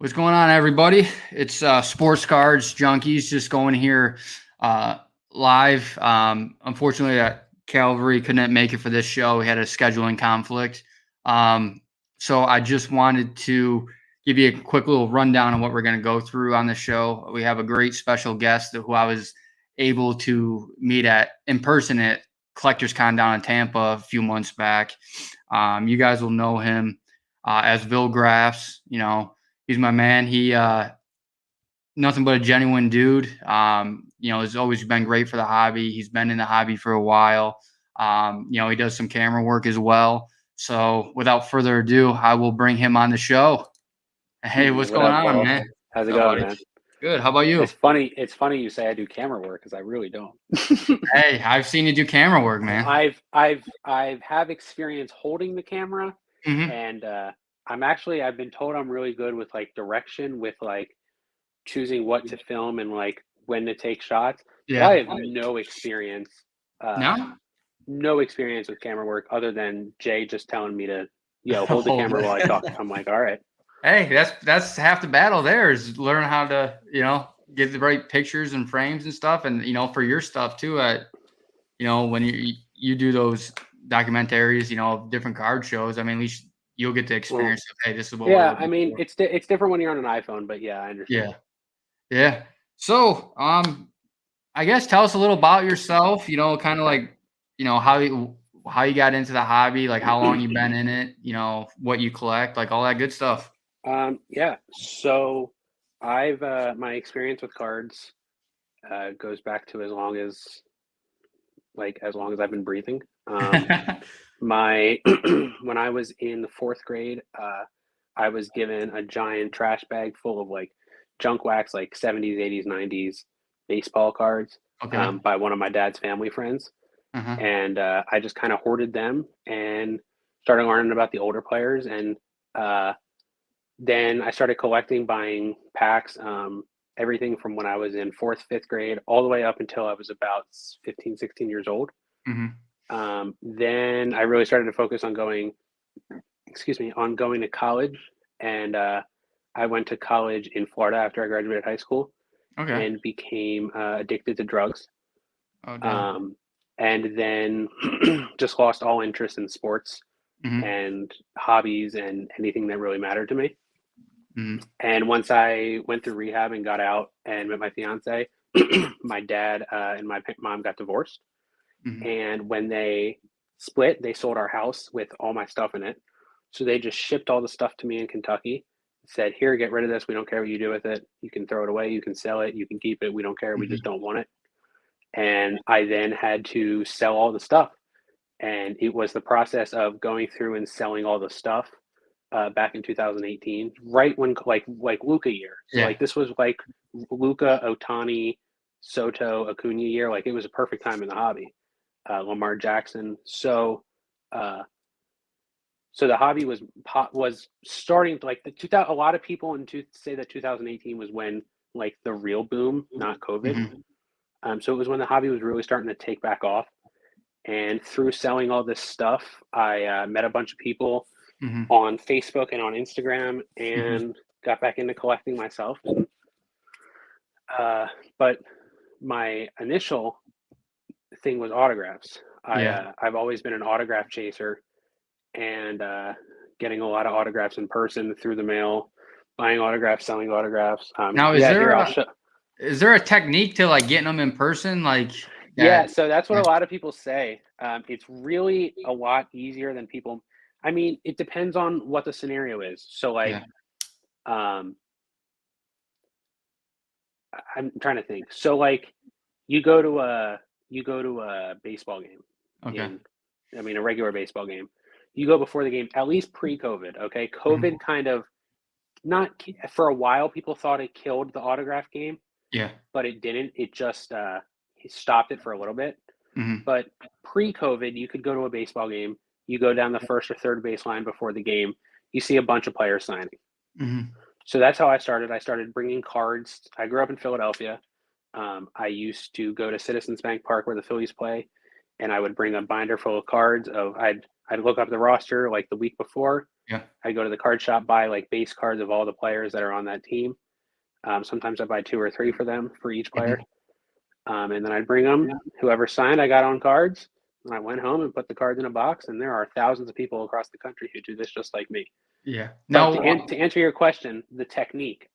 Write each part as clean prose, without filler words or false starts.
What's going on, everybody? It's Sports Cards Junkies just going here uh, live. Unfortunately, Calvary couldn't make it for this show. We had a scheduling conflict. So I just wanted to give you a quick little rundown on what we're going to go through on the show. We have a great special guest who I was able to meet in person at Collectors Con down in Tampa a few months back. You guys will know him as Ville Graphs. He's my man. He nothing but a genuine dude. Has always been great for the hobby. He's been in the hobby for a while. He does some camera work as well. So without further ado, I will bring him on the show. Hey, what's going on, Paul? man? How's it going, man? Good. How about you? It's funny you say I do camera work because I really don't. Hey, I've seen you do camera work, man. I've have experience holding the camera, Mhm. and I've been told I'm really good with like direction, with like choosing what to film and like when to take shots. Yeah. But I have no experience. No? No experience with camera work other than Jay just telling me to, hold the camera while I talk. I'm like, all right. Hey, that's half the battle there is learn how to, get the right pictures and frames and stuff. And, for your stuff too, when you do those documentaries, of different card shows, I mean, at least you'll get to experience, hey, this is what we're looking for. It's different when you're on an iPhone, but yeah, I understand. Yeah. So, I guess tell us a little about yourself, kind of like, how you got into the hobby, like how long you've been in it, what you collect, like all that good stuff. Yeah. So I've my experience with cards goes back to as long as I've been breathing. My when I was in the fourth grade, I was given a giant trash bag full of like junk wax, like 70s, 80s, 90s baseball cards Okay. by one of my dad's family friends. Uh-huh. And I just kind of hoarded them and started learning about the older players. And then I started collecting, buying packs, everything from when I was in fourth, fifth grade, all the way up until I was about 15, 16 years old. Then I really started to focus on going to college. And I went to college in Florida after I graduated high school. Okay. And became addicted to drugs. Oh, damn. And then just lost all interest in sports and hobbies and anything that really mattered to me. And once I went through rehab and got out and met my fiance, my dad and my mom got divorced. And when they split, they sold our house with all my stuff in it. So they just shipped all the stuff to me in Kentucky, said, here, get rid of this. We don't care what you do with it. You can throw it away. You can sell it. You can keep it. We don't care. We just don't want it. And I then had to sell all the stuff. And it was the process of going through and selling all the stuff back in 2018, right when like Luka year. So like this was like Luka, Otani, Soto, Acuna year. Like it was a perfect time in the hobby. Lamar Jackson. So the hobby was starting to like a lot of people say that 2018 was when like the real boom, not COVID. So it was when the hobby was really starting to take back off. And through selling all this stuff, I met a bunch of people on Facebook and on Instagram and got back into collecting myself. And, but my initial thing was autographs. I've always been an autograph chaser and getting a lot of autographs in person, through the mail, buying autographs, selling autographs. Now, is there a technique to like getting them in person? Like, yeah, so that's what a lot of people say. It's really a lot easier than people. I mean, it depends on what the scenario is. So, like, I'm trying to think. So, like, you go to a baseball game. Okay. A regular baseball game. You go before the game, at least pre-COVID. Okay, COVID kind of not for a while. People thought it killed the autograph game. Yeah, but it didn't. It just stopped it for a little bit. But pre-COVID, you could go to a baseball game. You go down the first or third baseline before the game. You see a bunch of players signing. So that's how I started. I started bringing cards. I grew up in Philadelphia. I used to go to Citizens Bank Park where the Phillies play, and I would bring a binder full of cards. I I'd look up the roster like the week before. Yeah. I'd go to the card shop, buy like base cards of all the players that are on that team. Sometimes I buy 2 or 3 for them for each player. And then I'd bring them. Whoever signed, I got on cards. And I went home and put the cards in a box. And there are thousands of people across the country who do this just like me. Yeah. Now, to answer your question, the technique.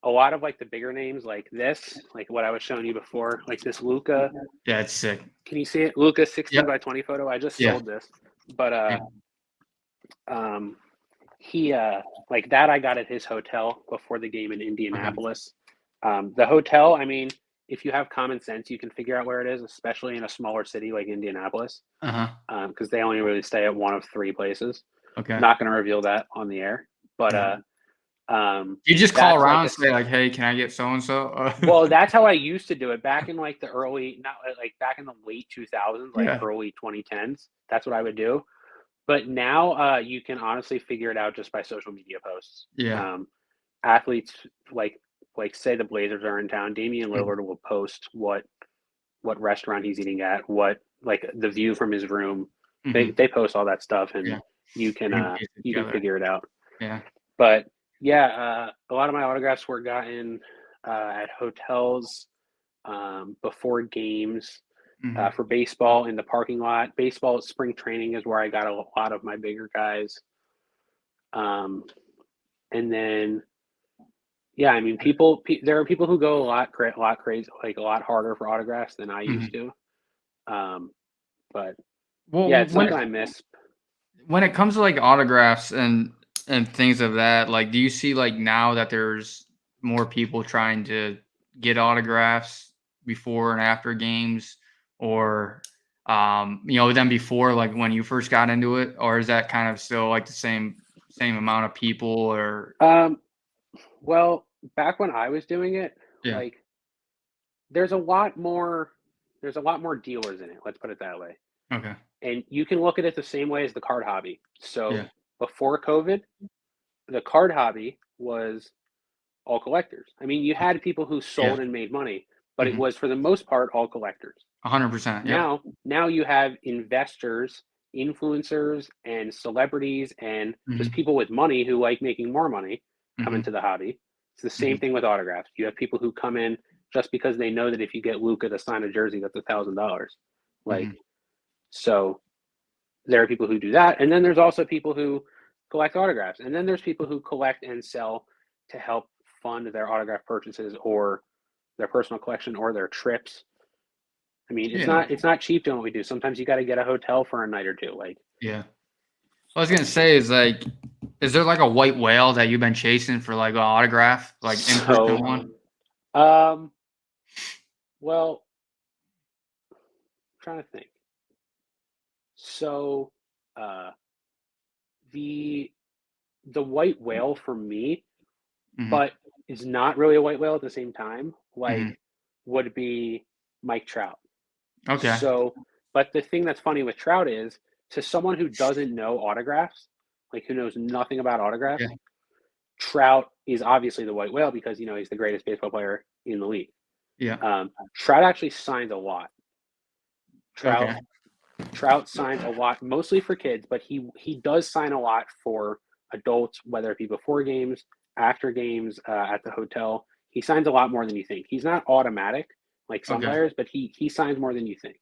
A lot of like the bigger names like this, like what I was showing you before, like this Luka. Yeah, it's sick. Can you see it? Luka 16 by 20 photo. I just sold this. But he like that I got at his hotel before the game in Indianapolis. The hotel, I mean, if you have common sense, you can figure out where it is, especially in a smaller city like Indianapolis. Because they only really stay at one of 3 places. Okay. Not going to reveal that on the air. But you just call around and say like, "Hey, can I get so and so?" Well, that's how I used to do it back in like the back in the late 2000s, like early 2010s. That's what I would do. But now you can honestly figure it out just by social media posts. Yeah. Athletes like say the Blazers are in town, Damian Lillard will post what restaurant he's eating at, what like the view from his room. They post all that stuff, and you can figure it out. Yeah. But yeah, a lot of my autographs were gotten at hotels before games. For baseball in the parking lot. Baseball at spring training is where I got a lot of my bigger guys. And then, yeah, I mean, there are people who go a lot crazy, like a lot harder for autographs than I used to. But yeah, it's something I miss. When it comes to like autographs and things of that, like, do you see like now that there's more people trying to get autographs before and after games? Or, than before, like when you first got into it, or is that kind of still like the same amount of people? Or well, back when I was doing it, like there's a lot more dealers in it. Let's put it that way. Okay. And you can look at it the same way as the card hobby. So before COVID, the card hobby was all collectors. I mean, you had people who sold and made money, but it was for the most part all collectors. 100%. Now you have investors, influencers, and celebrities, and just people with money who like making more money come into the hobby. It's the same thing with autographs. You have people who come in just because they know that if you get Luka to sign a jersey, that's $1,000. Like, so there are people who do that, and then there's also people who collect autographs, and then there's people who collect and sell to help fund their autograph purchases or their personal collection or their trips. I mean, it's not cheap doing what we do. Sometimes you got to get a hotel for a night or two. Like, what I was gonna say is like, is there like a white whale that you've been chasing for like an autograph, like in person one? Well, I'm trying to think. So, the white whale for me, but it's not really a white whale at the same time. Like, would be Mike Trout. Okay. So, but the thing that's funny with Trout is, to someone who doesn't know autographs, like who knows nothing about autographs, Trout is obviously the white whale because he's the greatest baseball player in the league. Yeah. Trout actually signs a lot. Trout signs a lot, mostly for kids, but he does sign a lot for adults, whether it be before games, after games, at the hotel. He signs a lot more than you think. He's not automatic like some players, but he signs more than you think.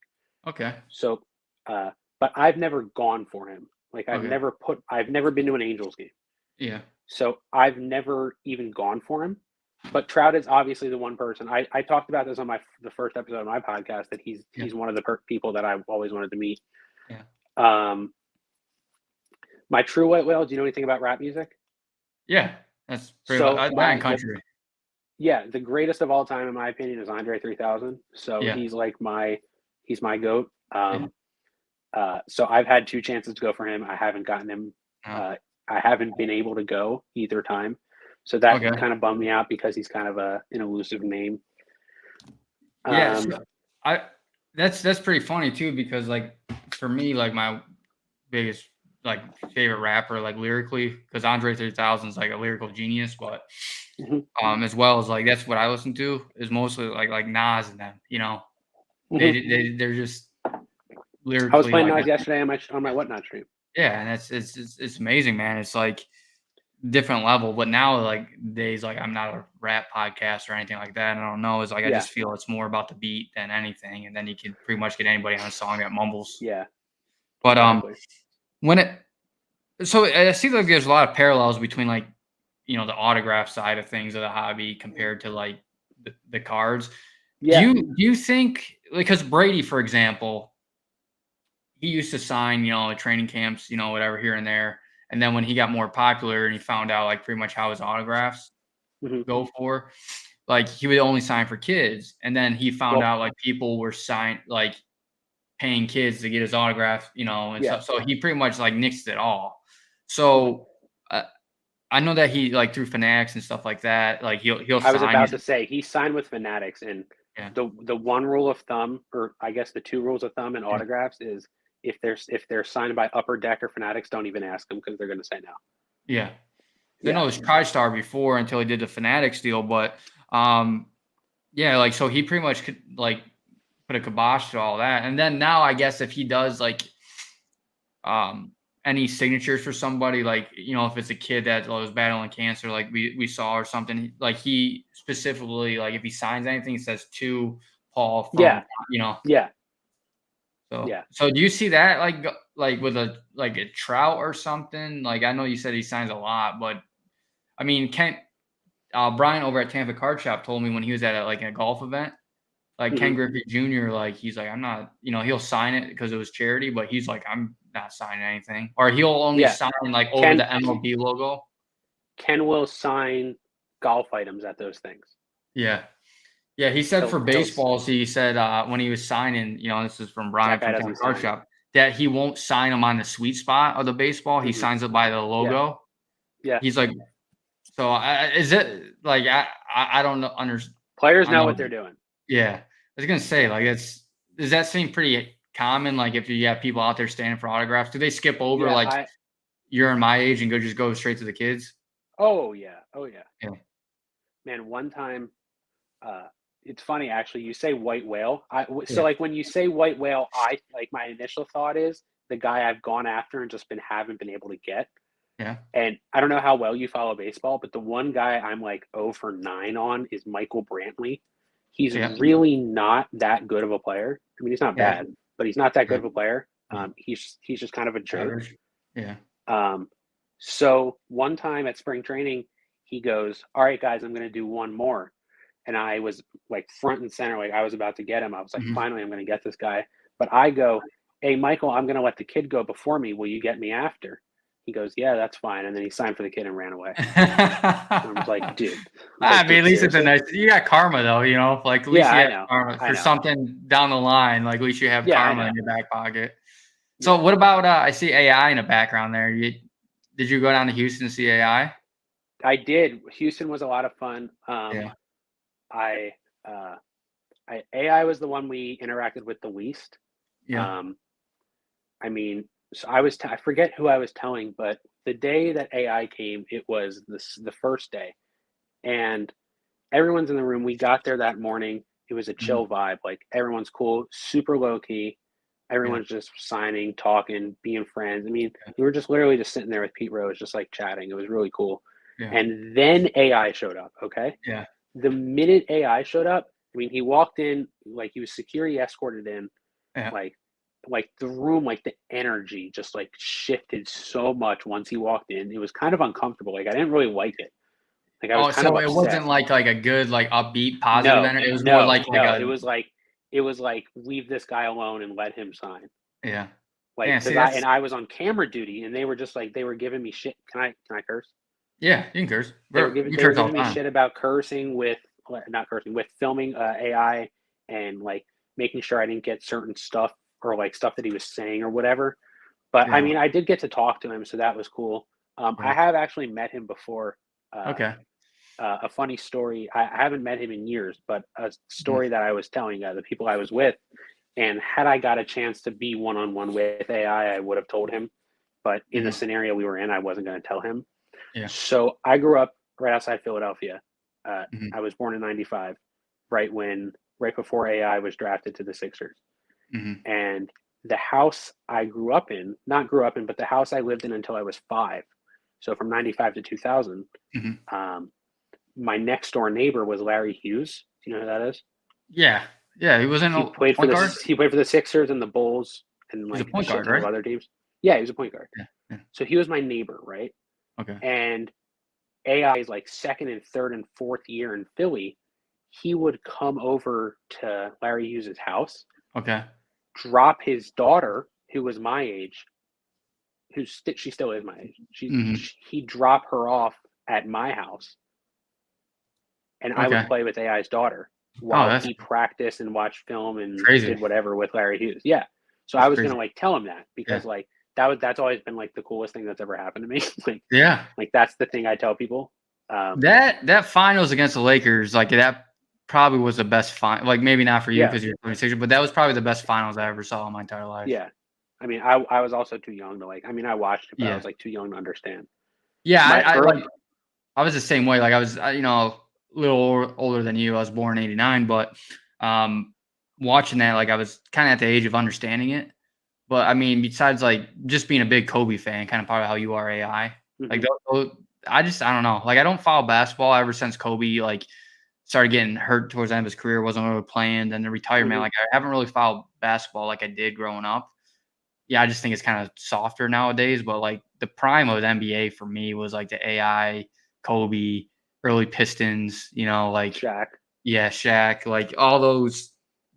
Okay. So, but I've never gone for him. Like I've never been to an Angels game. Yeah. So I've never even gone for him. But Trout is obviously the one person. I talked about this on the first episode of my podcast, that he's one of the people that I've always wanted to meet. Yeah. My true white whale. Do you know anything about rap music? Yeah, that's pretty much country. Yeah, the greatest of all time, in my opinion, is Andre 3000. So he's my GOAT. So I've had 2 chances to go for him. I haven't gotten him. I haven't been able to go either time. So that kind of bummed me out because he's kind of an elusive name. That's pretty funny too, because like for me, like my biggest like favorite rapper, like lyrically, because Andre 3000 is like a lyrical genius, but as well as like that's what I listen to is mostly like Nas and them. They're just lyrically. I was playing like, Nas yesterday on my Whatnot stream. Yeah, and it's amazing, man. It's like different level, but now like days like I'm not a rap podcast or anything like that. I don't know. It's like I just feel it's more about the beat than anything, and then you can pretty much get anybody on a song that mumbles. Yeah, But exactly. when so I see like there's a lot of parallels between like the autograph side of things of the hobby compared to like the cards. Yeah. Do you think, because Brady, for example, he used to sign, at training camps, whatever here and there. And then when he got more popular and he found out like pretty much how his autographs go for, like he would only sign for kids. And then he found out like people were paying kids to get his autograph, and so he pretty much like nixed it all. So I know that he like through Fanatics and stuff like that, like he'll I was sign about to say he signed with Fanatics, and the one rule of thumb, or I guess the two rules of thumb in autographs is if they're signed by Upper Deck or Fanatics, don't even ask them because they're going to say no. Yeah. I know it was TriStar before until he did the Fanatics deal, but like so he pretty much could like put a kibosh to all that. And then now I guess if he does like any signatures for somebody, like if it's a kid that was battling cancer, like we saw or something, like he specifically, like if he signs anything, it says to Paul from So do you see that like with a Trout or something? Like I know you said he signs a lot, but I mean Brian over at Tampa Card Shop told me when he was at a golf event, like Ken Griffey Jr., like he's like, I'm not, he'll sign it because it was charity, but he's like, I'm not signing anything. Or he'll only sign like over the MLB logo. Ken will sign golf items at those things. Yeah. Yeah, he said for baseballs, he said when he was signing, this is from Brian from Tampa Card Shop, that he won't sign them on the sweet spot of the baseball. He signs it by the logo. Yeah. He's like, so is it like I don't know. Players know what they're doing. Yeah, I was gonna say like does that seem pretty common? Like if you have people out there standing for autographs, do they skip over you're in my age and just go straight to the kids? Oh yeah. Man, one time, it's funny actually. You say white whale. Like when you say white whale, my initial thought is the guy I've gone after and just haven't been able to get. Yeah. And I don't know how well you follow baseball, but the one guy I'm like 0 for 9 on is Michael Brantley. He's really not that good of a player. I mean, he's not bad, but he's not that good of a player. He's just kind of a jerk. Yeah. So one time at spring training, he goes, "All right, guys, I'm going to do one more." And I was like front and center, like I was about to get him. I was like, finally, I'm going to get this guy. But I go, "Hey, Michael, I'm going to let the kid go before me. Will you get me after?" He goes, "Yeah, that's fine." And then he signed for the kid and ran away. I was like, dude. I mean, at least it's a nice. You got karma though, like at least you have karma for something down the line. Like at least you have karma in your back pocket. So what about? I see AI in the background there. Did you go down to Houston to see AI? I did. Houston was a lot of fun. AI was the one we interacted with the least. Yeah. I mean, so I forget who I was telling, but the day that AI came, it was the first day, and everyone's in the room. We got there that morning. It was a chill vibe. Like everyone's cool, super low key. Everyone's just signing, talking, being friends. I mean, we were just literally just sitting there with Pete Rose, just like chatting. It was really cool. Yeah. And then AI showed up. Okay. Yeah. The minute AI showed up, I mean, he walked in, like he was security escorted in, like the room, like the energy just like shifted so much once he walked in. It was kind of uncomfortable. Like I didn't really like it. Like I was kind of upset. It wasn't like a good, like upbeat, positive energy. It was more like it was like leave this guy alone and let him sign. Yeah. Like and I was on camera duty and they were just like they were giving me shit. Can I curse? Yeah, you can curse. They were giving me shit about cursing with filming AI and like making sure I didn't get certain stuff or like stuff that he was saying or whatever. But I mean, I did get to talk to him, so that was cool. I have actually met him before. Okay. A funny story. I haven't met him in years, but a story that I was telling the people I was with, and had I got a chance to be one-on-one with AI, I would have told him. But in the scenario we were in, I wasn't going to tell him. Yeah. So I grew up right outside Philadelphia. I was born in '95, right before AI was drafted to the Sixers. And the house I grew up in, not grew up in, but the house I lived in until I was 5. So from 95 to 2000, my next door neighbor was Larry Hughes. Do you know who that is? Yeah. Yeah. He was in He a played for point guard. he played for the Sixers and the Bulls and He's a like a point shit guard, ton of right? other teams. Yeah, he was a point guard. Yeah. So he was my neighbor, right? Okay. And AI is like second and third and fourth year in Philly. He would come over to Larry Hughes' house. Okay. Drop his daughter, who was my age, she still is my age. He'd drop her off at my house, and I would play with AI's daughter while he practiced and watched film and did whatever with Larry Hughes. Yeah, so I was gonna like tell him that because like that's always been like the coolest thing that's ever happened to me. Like that's the thing I tell people. That finals against the Lakers, like that probably was the best final. Like maybe not for you because you're 26, but that was probably the best finals I ever saw in my entire life. Yeah, I mean, I was also too young to like. I mean, I watched it, but I was like too young to understand. Yeah, I was the same way. Like I was, a little older than you. I was born in '89, but watching that, like I was kind of at the age of understanding it. But I mean, besides like just being a big Kobe fan, kind of part of how you are AI. Like I don't know. Like I don't follow basketball ever since Kobe like started getting hurt towards the end of his career, wasn't really playing, then the retirement. Like I haven't really followed basketball like I did growing up. Yeah, I just think it's kind of softer nowadays. But like the prime of the NBA for me was like the AI, Kobe, early Pistons, like Shaq. Yeah, Shaq, like all those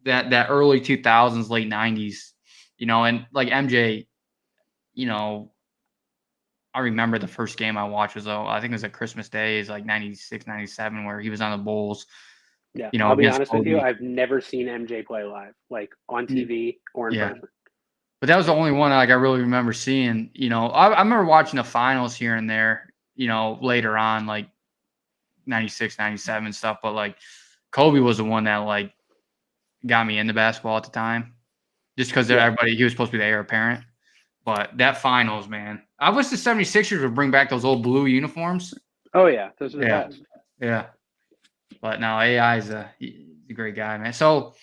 that early 2000s, late 90s, and like MJ, I remember the first game I watched was, I think it was a Christmas Day, is like 96, 97, where he was on the Bulls. Yeah, I'll be honest with you, I've never seen MJ play live, like on TV or in person. But that was the only one like I really remember seeing. I remember watching the finals here and there, later on, like 96, 97 stuff. But like Kobe was the one that like got me into basketball at the time, just because everybody, he was supposed to be the heir apparent. But that finals, man, I wish the 76ers would bring back those old blue uniforms. Oh yeah, those are the best. Yeah. But now AI is he's a great guy, man. So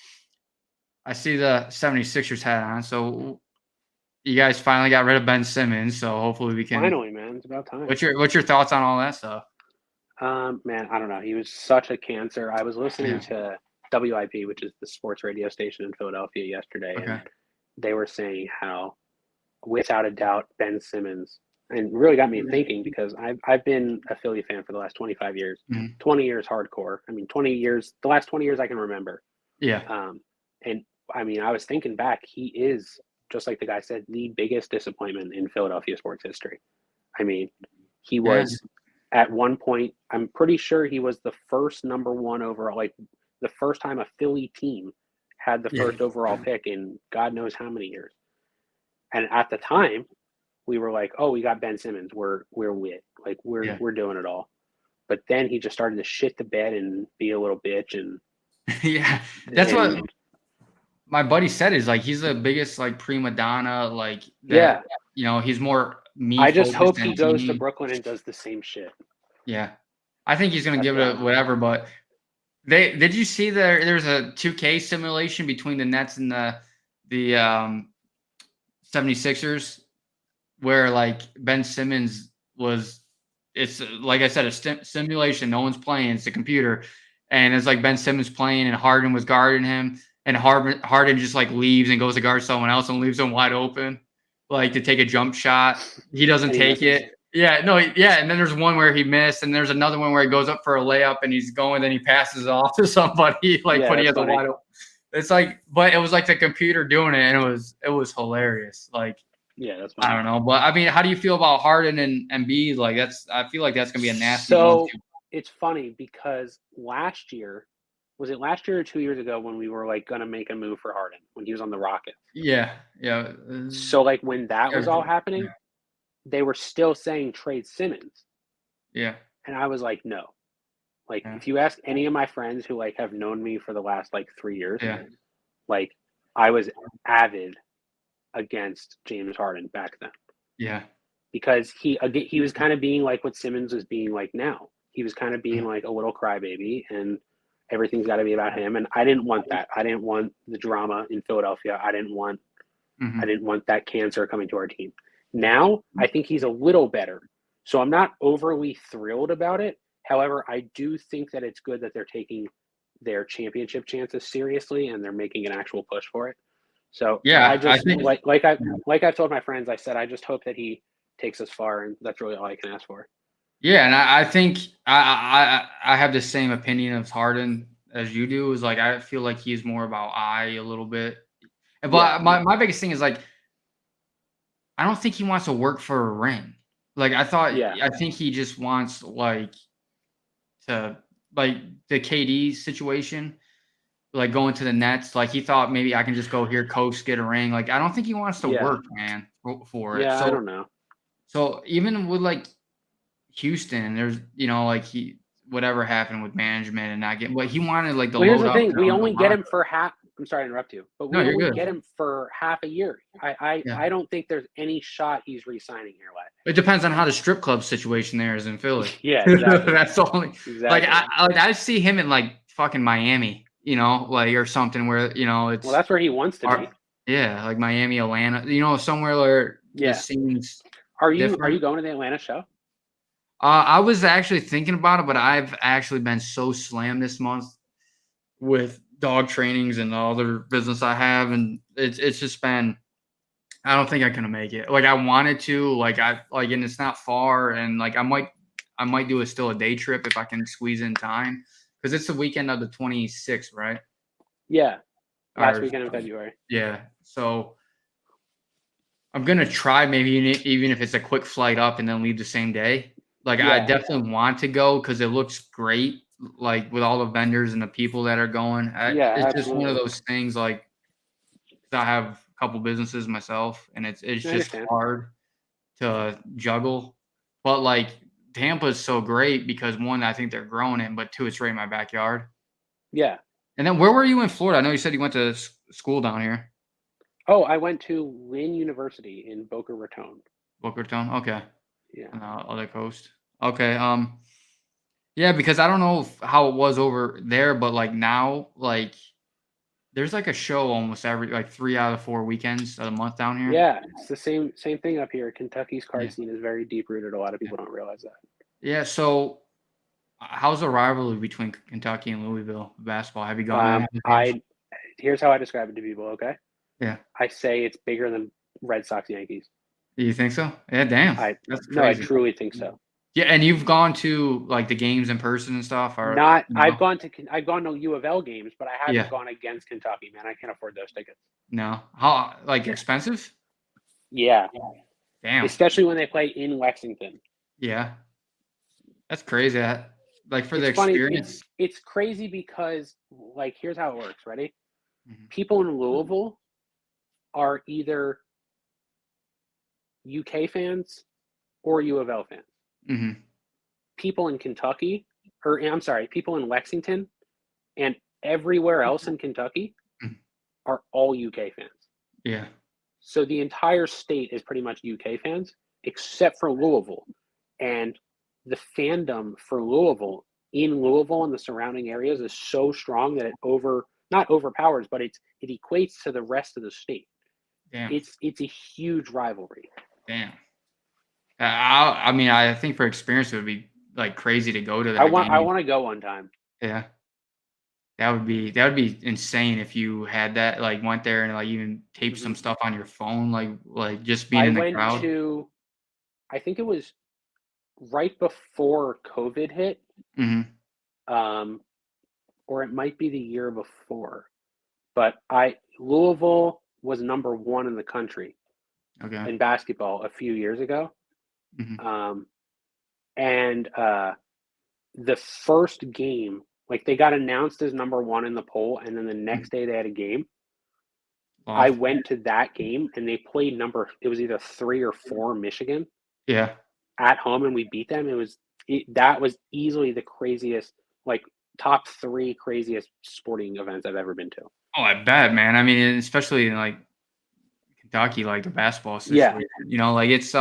I see the 76ers hat on. So you guys finally got rid of Ben Simmons. So hopefully we can. Finally, man, it's about time. What's your thoughts on all that stuff? Man, I don't know. He was such a cancer. I was listening to WIP, which is the sports radio station in Philadelphia, yesterday, and they were saying how, without a doubt, Ben Simmons, and really got me thinking because I've been a Philly fan for the last 25 years, 20 years hardcore. I mean, 20 years, the last 20 years I can remember. Yeah. And I mean, I was thinking back, he is, just like the guy said, the biggest disappointment in Philadelphia sports history. I mean, he was at one point, I'm pretty sure he was the first number one overall, like the first time a Philly team had the first overall pick in God knows how many years. And at the time, we were like, "Oh, we got Ben Simmons. We're wit. Like we're doing it all." But then he just started to shit the bed and be a little bitch. And that's what my buddy said. Is like he's the biggest like prima donna. Like that, he's more me. I just hope he goes to Brooklyn and does the same shit. Yeah, I think he's gonna give it a whatever. But did you see there's a 2K simulation between the Nets and the 76ers, where like Ben Simmons it's like I said, a simulation. No one's playing. It's a computer. And it's like Ben Simmons playing and Harden was guarding him. And Harden just like leaves and goes to guard someone else and leaves him wide open, like to take a jump shot. He doesn't take it. Yeah, no, yeah. And then there's one where he missed. And there's another one where he goes up for a layup and he's going, then he passes it off to somebody, like but he has a wide open. It's like, but it was like the computer doing it, and it was hilarious. Like, that's funny. I don't know, but I mean, how do you feel about Harden and Embiid? Like, I feel like that's gonna be a nasty. So it's funny because last year, was it last year or 2 years ago when we were like gonna make a move for Harden when he was on the Rockets? Yeah. So like when that was all happening, they were still saying trade Simmons. Yeah. And I was like, no. Like, if you ask any of my friends who, like, have known me for the last, like, 3 years, like, I was avid against James Harden back then. Yeah. Because he was kind of being like what Simmons is being like now. He was kind of being like a little crybaby, and everything's got to be about him. And I didn't want that. I didn't want the drama in Philadelphia. I didn't want I didn't want that cancer coming to our team. Now, I think he's a little better. So I'm not overly thrilled about it. However, I do think that it's good that they're taking their championship chances seriously and they're making an actual push for it. So Yeah, I just think like I've told my friends, I said I just hope that he takes us far, and that's really all I can ask for. yeah, and I think I have the same opinion of Harden as you do. Is like I feel like he's more about a little bit. But Yeah. my biggest thing is like I don't think he wants to work for a ring. Like I think he just wants like to like the KD situation, like going to the Nets. Like he thought maybe I can just go here, coach, get a ring. Like I don't think he wants to work, man, for it. Yeah, I don't know. So even with like Houston, there's like whatever happened with management and not getting, but he wanted like the Well, here's load the up. thing: we only get him for half. I'm sorry to interrupt you, but No, we you're only good. get him for half a year. I Yeah. don't think there's any shot he's re-signing here. It depends on how the strip club situation there is in Philly. Yeah, exactly. That's the only. Exactly. Like I see him in like fucking Miami, like or something where it's. Well, that's where he wants to be. Yeah, like Miami, Atlanta, somewhere where it seems. Are you different. going to the Atlanta show? I was actually thinking about it, but I've actually been so slammed this month with dog trainings and all the business I have, and it's just been. I don't think I'm gonna make it. Like I wanted to, and it's not far, and like I might do still a day trip if I can squeeze in time, because it's the weekend of the 26th, right? Yeah, last weekend in February. Yeah, so I'm gonna try maybe even if it's a quick flight up and then leave the same day. Like I definitely want to go because it looks great, like with all the vendors and the people that are going. It's just one of those things. Like I have a couple businesses myself, and it's just hard to juggle. But like Tampa is so great because one, I think they're growing it, but two, it's right in my backyard. Yeah. And then where were you in Florida? I know you said you went to school down here. Oh, I went to Lynn University in Boca Raton. Boca Raton, okay. Yeah. On the other coast. Okay. Yeah, because I don't know how it was over there, but like now, like there's like a show almost every like 3 out of 4 weekends of the month down here. Yeah, it's the same thing up here. Kentucky's card scene is very deep rooted. A lot of people don't realize that. Yeah. So, how's the rivalry between Kentucky and Louisville basketball? Have you gone? Here's how I describe it to people. Okay. Yeah. I say it's bigger than Red Sox Yankees. You think so? Yeah. Damn. That's crazy. No, I truly think so. Yeah, and you've gone to like the games in person and stuff, or not? No? I've gone to U of L games, but I haven't gone against Kentucky. Man, I can't afford those tickets. No, how expensive? Yeah. Damn. Especially when they play in Lexington. Yeah, that's crazy. Like for the experience, it's crazy because like here's how it works. Ready? Mm-hmm. People in Louisville are either UK fans or U of L fans. Mm-hmm. People in Kentucky, people in Lexington and everywhere else in Kentucky are all UK fans. Yeah. So the entire state is pretty much UK fans, except for Louisville. And the fandom for Louisville in Louisville and the surrounding areas is so strong that it not overpowers, but it equates to the rest of the state. Damn. It's a huge rivalry. Damn. I mean, I think for experience, it would be like crazy to go to that. I want to go one time. Yeah, that would be insane if you had that. Like, went there and like even taped some stuff on your phone, like just being in the crowd. I think it was right before COVID hit, or it might be the year before. But Louisville was number 1 in the country in basketball a few years ago. And the first game, like they got announced as number 1 in the poll, and then the next day they had a game. Awesome. I went to that game and they played it was either 3 or 4 Michigan. Yeah. At home, and we beat them. That was easily the craziest, like top 3 craziest sporting events I've ever been to. Oh, I bet, man. I mean, especially in like Kentucky, like the basketball situation. Like it's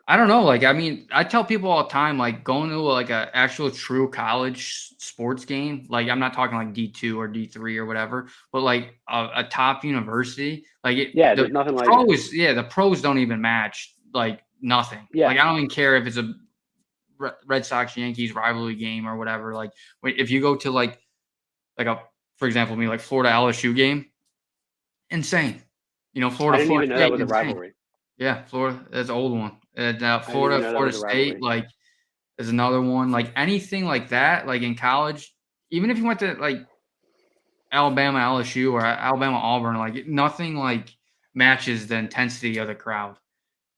I don't know. Like, I mean, I tell people all the time, like going to like a actual true college sports game. Like, I'm not talking like D2 or D3 or whatever, but like a top university. Like Yeah, the there's nothing like it. pros, yeah, the pros don't even match like nothing. Yeah. Like, I don't even care if it's a Red Sox Yankees rivalry game or whatever. Like, if you go to like a, for example, me like Florida LSU game, insane. I Florida didn't even know that State, was a insane. rivalry. Yeah, Florida, that's an old one. And I didn't even know that Florida was a State, rivalry. like, is another one. Like anything like that, like in college, even if you went to like Alabama LSU or Alabama Auburn, like nothing like matches the intensity of the crowd.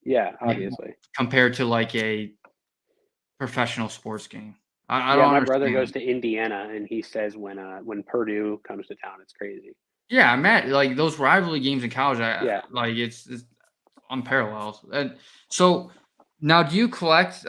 Yeah, Like, obviously. compared to like a professional sports game. I Yeah, don't my brother goes understand. to Indiana, and he says when Purdue comes to town, it's crazy. Yeah, I'm at like those rivalry games in college. Yeah. Like it's unparalleled. And so now, do you collect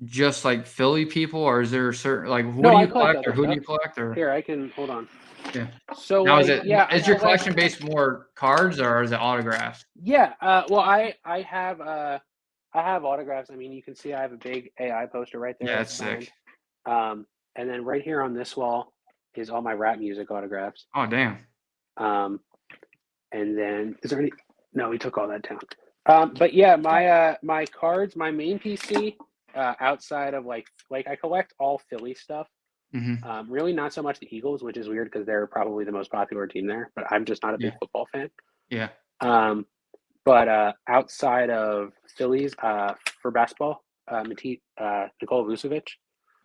just like Philly people, or is there a certain like what No, do I you collect collect, or other who do stuff. you collect, or Here, I can hold on. yeah? So, Now, like, yeah, I is your collect. collection based more cards or is it autographs? Yeah. Well, I have autographs. I mean, you can see I have a big AI poster right there Yeah, that's that's signed. sick. And then right here on this wall is all my rap music autographs. Oh, damn. Um, and then is there any? No, we took all that down. But yeah, my cards, my main PC, outside of like I collect all Philly stuff. Mm-hmm. Really not so much the Eagles, which is weird because they're probably the most popular team there. But I'm just not a big Yeah, football fan. yeah. Um, but outside of Phillies, for basketball, Nikola Vucevic.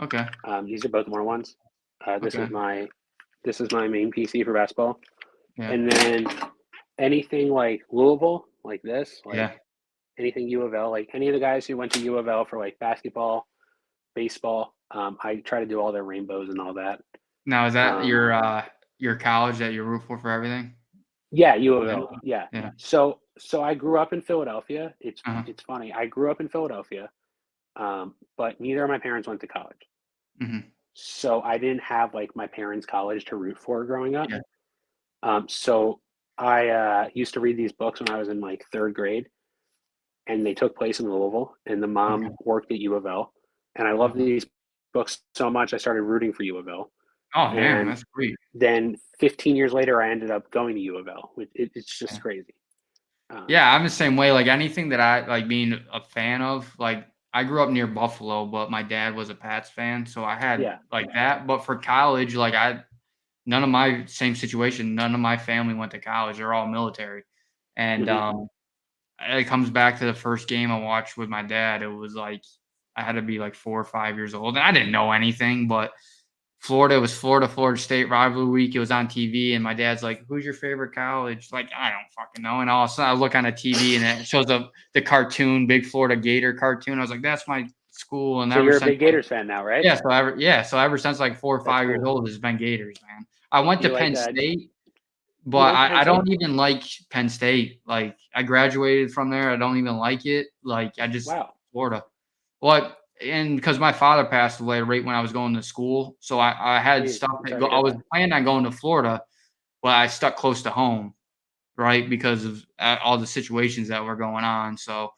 Okay, These are both more ones. This okay. is my main PC for basketball. Yeah, And then anything like Louisville, like this, like yeah. anything U of L, like any of the guys who went to U of L for like basketball, baseball. I try to do all their rainbows and all that. Now, is that Um, your college that you root for everything? yeah, U of Yeah, L. Yeah. yeah. So I grew up in Philadelphia. Uh-huh. It's funny. I grew up in Philadelphia, but neither of my parents went to college. Mm-hmm. So I didn't have like my parents' college to root for growing up. Yeah. So I used to read these books when I was in like third grade, and they took place in Louisville, and the Okay. mom worked at U of L. And I loved Uh-huh. these books so much, I started rooting for U of L. Oh, damn, And that's great. then 15 years later, I ended up going to U of L. It's just Yeah. crazy. Um, Yeah, I'm the same way. Like anything that I like being a fan of, like I grew up near Buffalo, but my dad was a Pats fan, so I had yeah. like that. But for college, like none of my same situation, none of my family went to college. They're all military. And Hmm. it comes back to the first game I watched with my dad. It was like I had to be like 4 or 5 years old. And I didn't know anything, but Florida was Florida State rivalry week. It was on TV, and my dad's like, "Who's your favorite college?" Like, I don't fucking know. And all of a sudden, I look on the TV, and it shows the cartoon, big Florida Gator cartoon. I was like, "That's my school." And So ever you're a since, big like, Gators fan now, right? so ever since like four or That's 5 years cool. old, it's been Gators, man. I went to You like Penn State, you but went to Penn I State? don't even like Penn State. Like, I graduated from there. I don't even like it. Like, I just Wow. Florida. Well, and because my father passed away right when I was going to school, so I had Geez, stuff I'm that sorry go. to I hear was that. planning on going to Florida, but I stuck close to home, right, because of all the situations that were going on. So,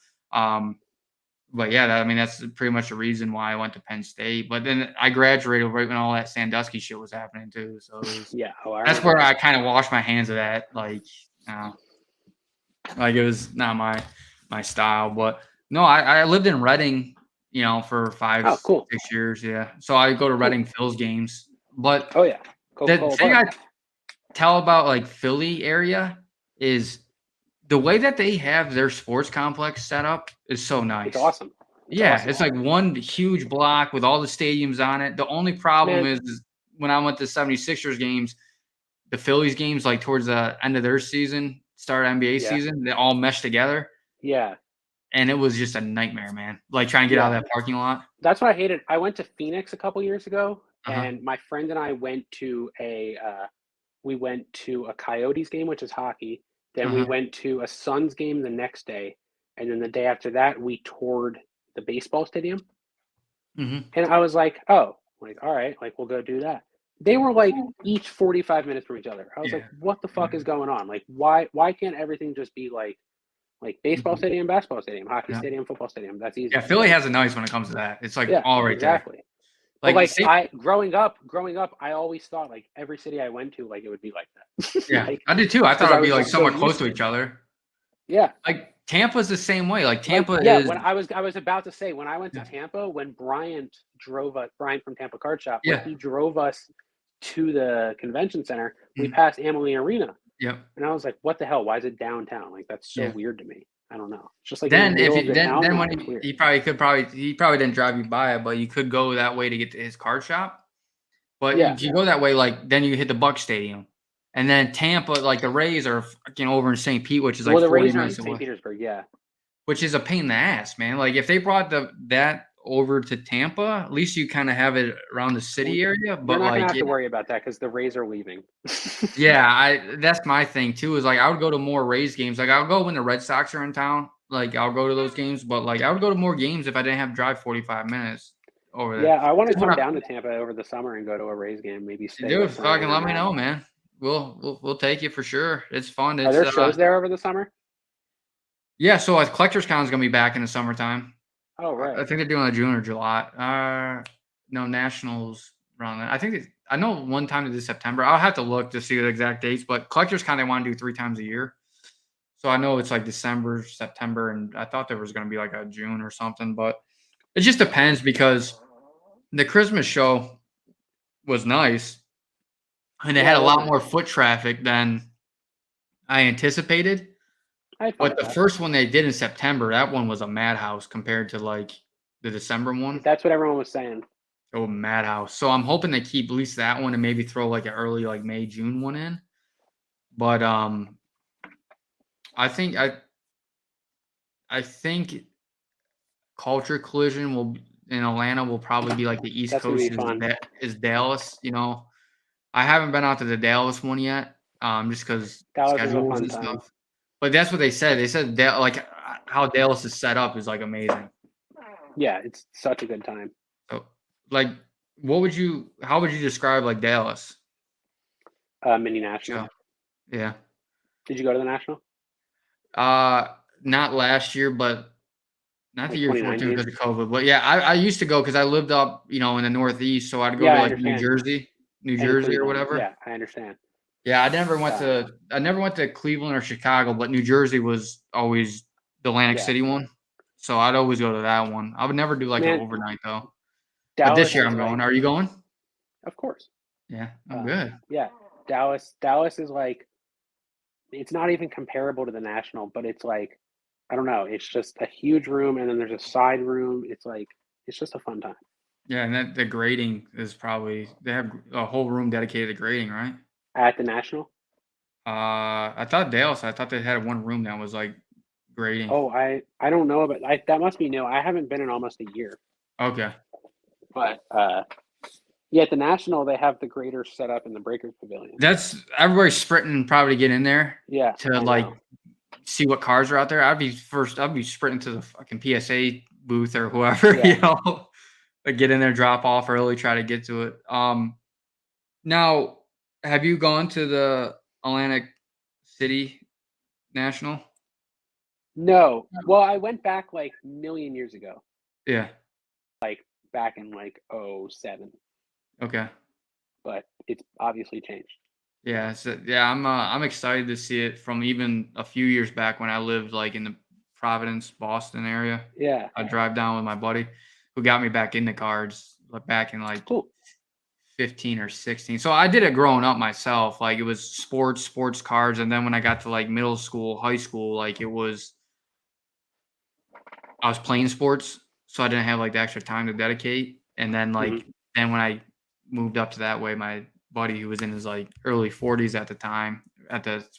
but yeah, I mean that's pretty much the reason why I went to Penn State. But then I graduated right when all that Sandusky shit was happening too. So Yeah. Oh, I that's remember where that. I kind of washed my hands of that. Uh, like it was not my style. But no, I lived in Reading, for five, Oh, cool. 6 years. Yeah. So I go to Cool. Reading Phil's games. But Oh yeah. the Coca-Cola thing I Park. tell about like Philly area is the way that they have their sports complex set up is so It's nice. awesome. It's Yeah, awesome. it's like one huge block with all the stadiums on it. The only problem Man, is when I went to 76ers games, the Phillies games, like towards the end of their season, start of NBA yeah. season, they all meshed together. Yeah. And it was just a nightmare, man. Like trying to get out Yeah. of that parking lot. That's what I hated. I went to Phoenix a couple years ago, Uh-huh. and my friend and I went to a Coyotes game, which is hockey. Then we Uh-huh. went to a Suns game the next day, and then the day after that, we toured the baseball stadium. Mhm. And I was like, oh, like all right, like we'll go do that. They were like each 45 minutes from each other. I was like, Yeah. what the Yeah. fuck is going on? Like, why can't everything just be like Like baseball stadium, basketball stadium, hockey stadium, football stadium. That's easy. Yeah, Philly has a nice when it comes to that. It's like all right exactly. there. But like growing up, I always thought like every city I went to, like it would be like that. Yeah, like, I did too. I thought it'd be like somewhat close to each other. Yeah. Like Tampa's the same way. Like Tampa is. When I was about to say when I went to Tampa, when Brian from Tampa Card Shop, when he drove us to the convention center, we passed Amalie Arena. Yep. And I was like, what the hell? Why is it downtown? Like that's so weird to me. I don't know. It's just like then when he probably didn't drive you by it, but you could go that way to get to his card shop. But if you go that way, like then you hit the Buck Stadium. And then Tampa, like the Rays are fucking over in St. Pete, which is like 40 minutes away. St. Petersburg, which is a pain in the ass, man. Like if they brought that over to Tampa, at least you kind of have it around the city area. But you're not gonna have to worry about that because the Rays are leaving. That's my thing too. Is like I would go to more Rays games. Like I'll go when the Red Sox are in town. Like I'll go to those games, but like I would go to more games if I didn't have to drive 45 minutes over there. Yeah, I want to come down to Tampa over the summer and go to a Rays game. Maybe stay. Dude, fucking let me know, man. We'll take you for sure. It's fun. Are there shows there over the summer? Yeah, so Collectors Con is gonna be back in the summertime. Oh right. I think they're doing it June or July. No, Nationals around that. I know one time they did September. I'll have to look to see the exact dates, but Collectors Con they want to do 3 times a year. So I know it's like December, September, and I thought there was gonna be like a June or something, but it just depends because the Christmas show was nice. And they had a lot more foot traffic than I anticipated. But the first one they did in September, that one was a madhouse compared to like the December one. That's what everyone was saying. Oh, madhouse. So I'm hoping they keep at least that one and maybe throw like an early like May, June one in. But I think Culture Collision in Atlanta will probably be like the East Coast is Dallas, you know. I haven't been out to the Dallas one yet, just because schedules and stuff. But that's what they said. They said like how Dallas is set up is like amazing. Yeah, it's such a good time. So, like, how would you describe like Dallas? Mini National. Yeah. Did you go to the National? Not last year, but not the year before too because of COVID. But yeah, I used to go because I lived up, in the Northeast, so I'd go to like New Jersey or whatever. Yeah, I understand. Yeah, I never went to Cleveland or Chicago, but New Jersey was always the Atlantic City one. So I'd always go to that one. I would never do like an overnight though. But this year I'm going. Are you going? Of course. Yeah, I'm good. Yeah. Dallas is like, it's not even comparable to the National, but it's like, I don't know. It's just a huge room and then there's a side room. It's like, it's just a fun time. Yeah, and the grading is probably they have a whole room dedicated to grading, right? At the National? I thought Dallas. I thought they had one room that was like grading. Oh, I don't know, but that must be new. I haven't been in almost a year. Okay. But at the National they have the graders set up in the Breakers Pavilion. That's everybody's sprinting probably to get in there. Yeah. To like see what cars are out there. I'd be sprinting to the fucking PSA booth or whoever, like get in there, drop off early, try to get to it. Now, have you gone to the Atlantic City National? No. Well, I went back like a million years ago. Yeah. Like back in like 2007. Okay. But it's obviously changed. Yeah. So I'm excited to see it from even a few years back when I lived like in the Providence, Boston area. Yeah. I drive down with my buddy who got me back into cards back in like 15 or 16. So I did it growing up myself. Like it was sports cards. And then when I got to like middle school, high school, like I was playing sports. So I didn't have like the extra time to dedicate. And then then when I moved up to that way, my buddy who was in his like early 40s at the time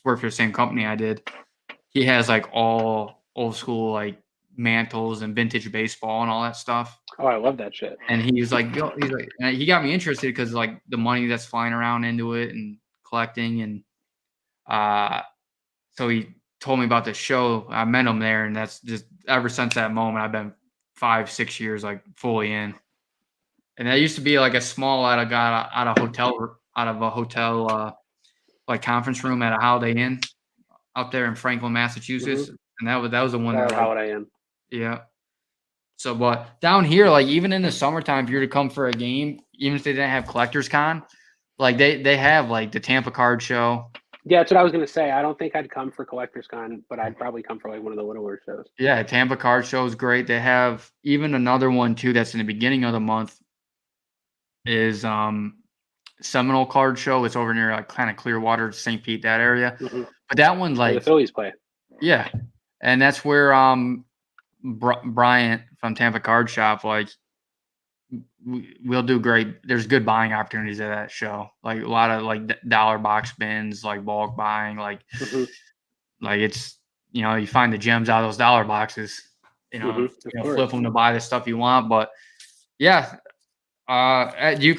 worked for the same company I did. He has like all old school like mantles and vintage baseball and all that stuff. Oh, I love that shit. And he got me interested because like the money that's flying around into it and collecting. And so he told me about the show. I met him there. And that's just ever since that moment, I've been 5-6 years like fully in. And that used to be like a small out of a hotel like conference room at a Holiday Inn up there in Franklin, Massachusetts. And And that was the one that, How like, old I am. yeah. So, but down here, like, even in the summertime, if you were to come for a game, even if they didn't have Collectors Con, like, they have, like, the Tampa Card Show. Yeah, that's what I was going to say. I don't think I'd come for Collectors Con, but I'd probably come for, like, one of the littler shows. Yeah, Tampa Card Show is great. They have even another one, too, that's in the beginning of the month is Seminole Card Show. It's over near, like, kind of Clearwater, St. Pete, that area. Mm-hmm. But that one's, Where the like, Phillies play. yeah. And that's where Bryant from Tampa Card Shop, like, we'll do great. There's good buying opportunities at that show. Like, a lot of, like, dollar box bins, like, bulk buying, like, like, it's, you find the gems out of those dollar boxes, flip them to buy the stuff you want. But yeah, did you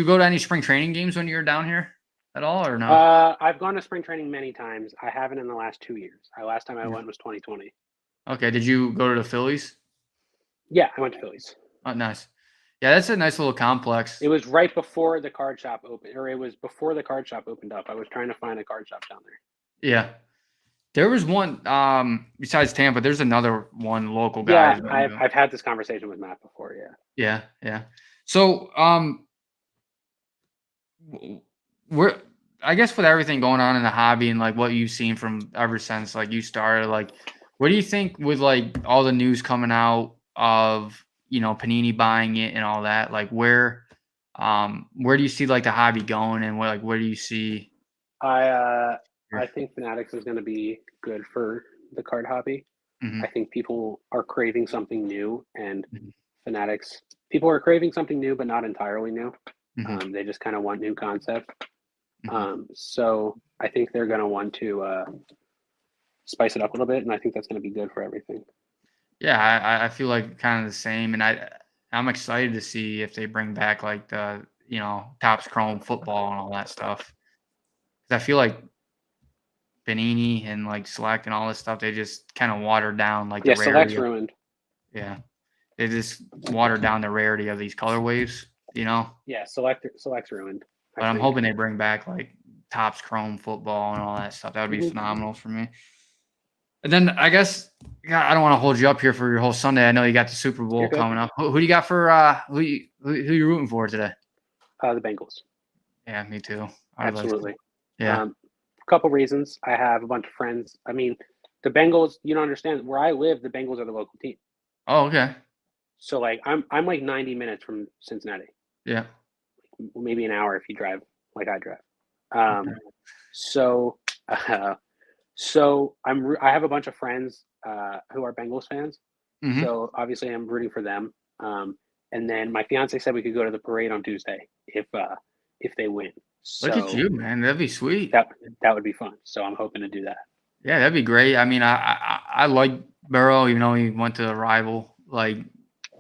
go to any spring training games when you were down here at all, or no? I've gone to spring training many times. I haven't in the last 2 years. Last time I went was 2020. Okay, did you go to the Phillies? Yeah, I went to Phillies. Oh, nice. Yeah, that's a nice little complex. It was right before the card shop opened, or it was before the card shop opened up. I was trying to find a card shop down there. Yeah. There was one, besides Tampa, there's another one local guy. Yeah, I've had this conversation with Matt before, yeah. Yeah. So, I guess with everything going on in the hobby and, like, what you've seen from ever since, like, you started, like, what do you think with, like, all the news coming out of, Panini buying it and all that, like, where do you see, like, the hobby going, and where do you see? I think Fanatics is going to be good for the card hobby. Mm-hmm. I think people are craving something new, and Fanatics, people are craving something new, but not entirely new. Mm-hmm. They just kind of want new concepts. So I think they're going to want to spice it up a little bit, and I think that's going to be good for everything. Yeah, I feel like kind of the same, and I'm excited to see if they bring back, like, the Topps Chrome football and all that stuff. 'Cause I feel like Panini and, like, Select and all this stuff, they just kind of watered down, like, the rarity. Select's ruined. Yeah, they just watered down the rarity of these colorways. Yeah, Select's ruined. But I'm hoping they bring back, like, Topps Chrome football and all that stuff. That would be phenomenal for me. And then I guess, I don't want to hold you up here for your whole Sunday. I know you got the Super Bowl coming up. Who do you got for who you rooting for today? The Bengals. Yeah, me too. Absolutely. Yeah. A couple reasons. I have a bunch of friends. I mean, the Bengals. You don't understand. Where I live, the Bengals are the local team. Oh, okay. So, like, I'm like 90 minutes from Cincinnati. Yeah. Maybe an hour if you drive like I drive. So I have a bunch of friends who are Bengals fans. Mm-hmm. So obviously I'm rooting for them. And then my fiance said we could go to the parade on Tuesday if they win. So look at you, man. That'd be sweet. That would be fun. So I'm hoping to do that. Yeah, that'd be great. I mean, I like Burrow, even though he went to the rival. Like,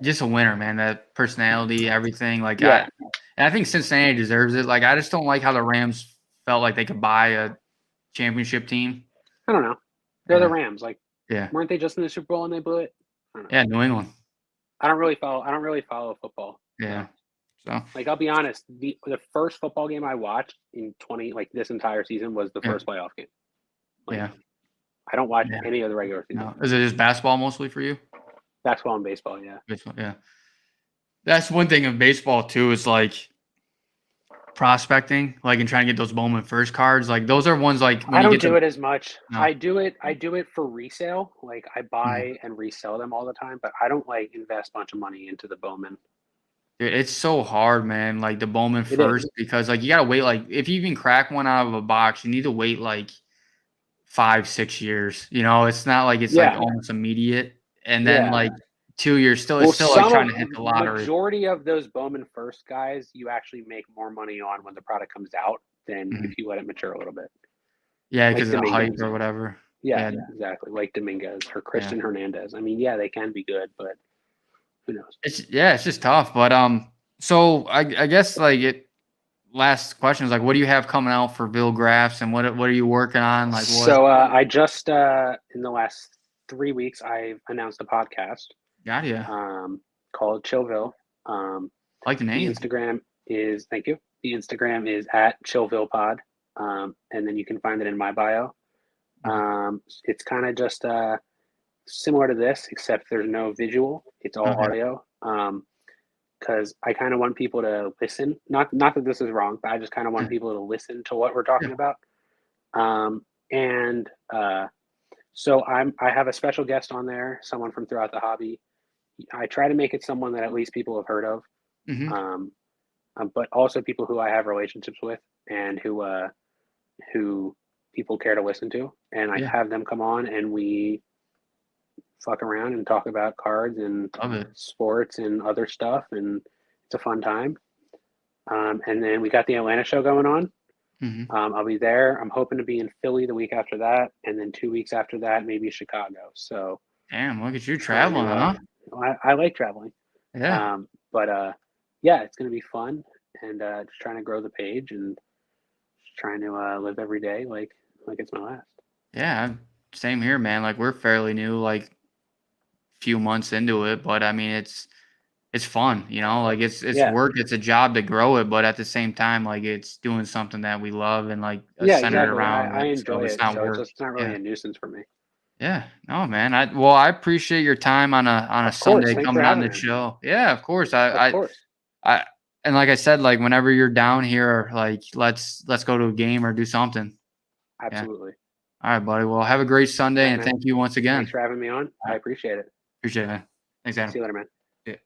just a winner, man. That personality, everything. Like, yeah. And I think Cincinnati deserves it. Like, I just don't like how the Rams felt like they could buy a championship team. I don't know. They're the Rams. Like, weren't they just in the Super Bowl and they blew it? I don't know. Yeah, New England. I don't really follow football. Yeah. So, like, I'll be honest, the first football game I watched in this entire season was the first playoff game. Like, I don't watch any of the regular season. No. Is it just basketball mostly for you? Basketball and baseball, yeah. Baseball, yeah. That's one thing of baseball too, is like prospecting, like, and trying to get those Bowman first cards. Like, those are ones, like, when I don't do it as much. No. I do it for resale. Like, I buy and resell them all the time, but I don't, like, invest a bunch of money into the Bowman. Dude, it's so hard, man. Like, the Bowman first, because, like, you gotta wait. Like, if you even crack one out of a box, you need to wait like 5-6 years. It's not like it's like almost immediate, and then like 2 years still. It's still like trying to hit the lottery. Majority of those Bowman first guys, you actually make more money on when the product comes out than if you let it mature a little bit. Yeah, because of the hype or whatever. Yeah, exactly. Like Dominguez or Christian Hernandez. I mean, they can be good, but who knows? It's just tough. But so I guess, like, last question is, like, what do you have coming out for Ville Graphs, and what are you working on? Like, so I just in the last 3 weeks I've announced a podcast. Got you. Called Chillville. I like the name. Thank you. The Instagram is @ChillvillePod. And then you can find it in my bio. It's kind of just similar to this, except there's no visual. It's all Okay. audio. Because I kind of want people to listen. Not that this is wrong, but I just kind of want Yeah. people to listen to what we're Yeah. talking about. And so I have a special guest on there, someone from throughout the hobby. I try to make it someone that at least people have heard of, Mm-hmm. um, but also people who I have relationships with and who people care to listen to. And I Yeah. have them come on and we fuck around and talk about cards and Love it. sports and other stuff, and it's a fun time. And then we got the Atlanta show going on. Mm-hmm. I'll be there. I'm hoping to be in Philly the week after that, and then 2 weeks after that, maybe Chicago. So Damn, look at you trying traveling, to, huh? I like traveling, Yeah. but yeah, it's going to be fun, and just trying to grow the page and just trying to live every day like it's my last. Yeah. Same here, man. Like we're fairly new, like few months into it, but I mean it's fun, like it's Yeah, work, it's a job to grow it, but at the same time, like it's doing something that we love and like yeah, centered exactly. around I it. So enjoy it's it, not so work. it's not really Yeah. a nuisance for me. Yeah. No, man. I appreciate your time on a Of course, Sunday thanks for coming on having the me. show. Yeah, of course. Of course, I and like I said, like whenever you're down here, like let's go to a game or do something. Yeah. absolutely. All right, buddy. Well, have a great All Sunday right, and man. thank you once Thanks again. for having me on. All I right. appreciate it. Appreciate it, man. Thanks, Adam. See you later, man. Yeah.